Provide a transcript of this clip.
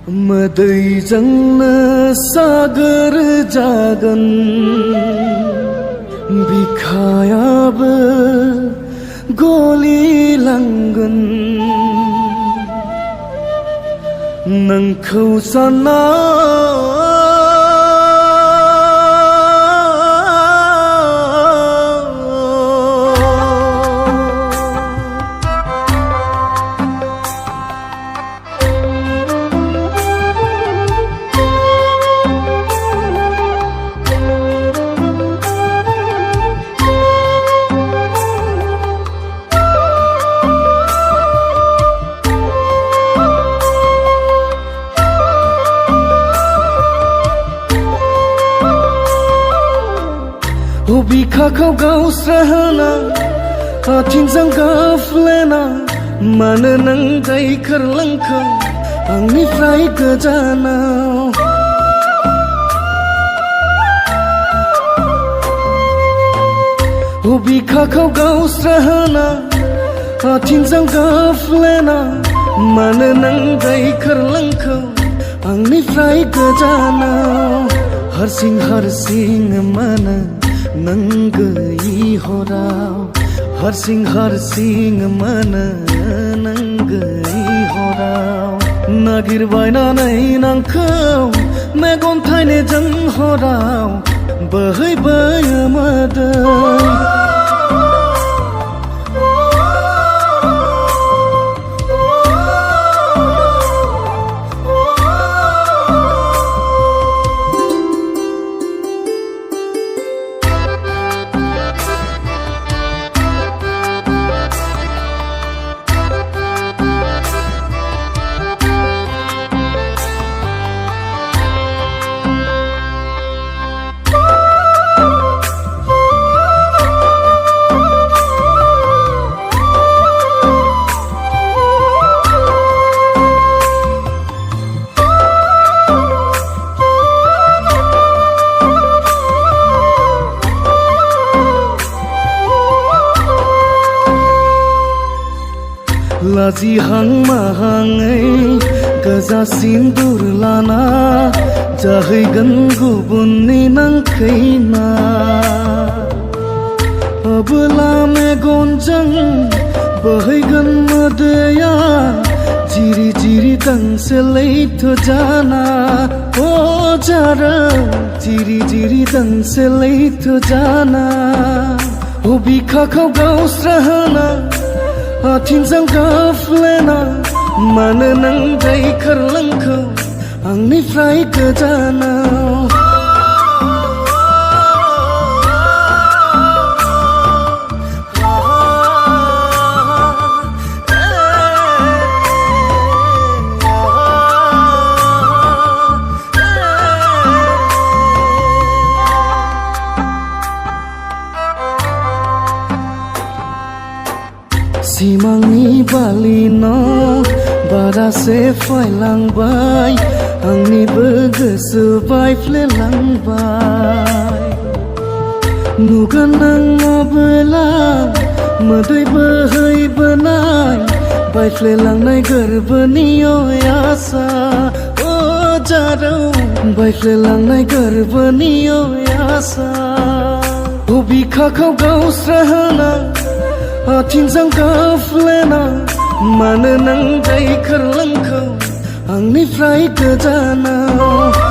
मोदैजोंनो सागोर जागोन बिखायाबो गलिलांगोन नोंखौ सानना बिखाखौ गावस्राहोना आथिंजों गाफ्लेना मानो नों गायखेरलांखो आंनिफ्राय गोजानाव बिखाखौ गावस्राहोना आथिंजों गाफ्लेना मानो नों गायखेरलांखो आंनिफ्राय गोजानाव हारसिं हारसिं मानो नों गैयि हराव हारसिं हारसिं मोनो नों गैयि हराव नागिरबायनानै नोंखौ मेगन थाइनैजों हराव बोहैबोयो मोदै लाजिहां माहाङै गोजा सिन्दुर लाना जाहैगोन गुबुननि नांखैना अबोला मेगनजों बोहैगोन मोदैया जिरि जिरि गांसे लैथो जाना ओ जारौ जिरि जिरि गांसे लैथो जाना बिखाखौ गावस्राहोना आथिंजों गाफ्लेना मानो नों गायखेरलांखो आंनिफ्राय गोजानाव सिमांनि बालिनाव बारासे फायलांबाय आंनिबो गोसो बायफ्लेलांबाय नुगोन नों अबोला मोदै बोहैबोनाय बायफ्लेलांनाय गोरबोनि आसा ओ जारौ बायफ्लेलांनाय गोरबोनि आसा बिखाखौ गावस्राहोना आथिंजों गाफ्लेना मानो नों गायखेरलांखो आंनिफ्राय गोजानाव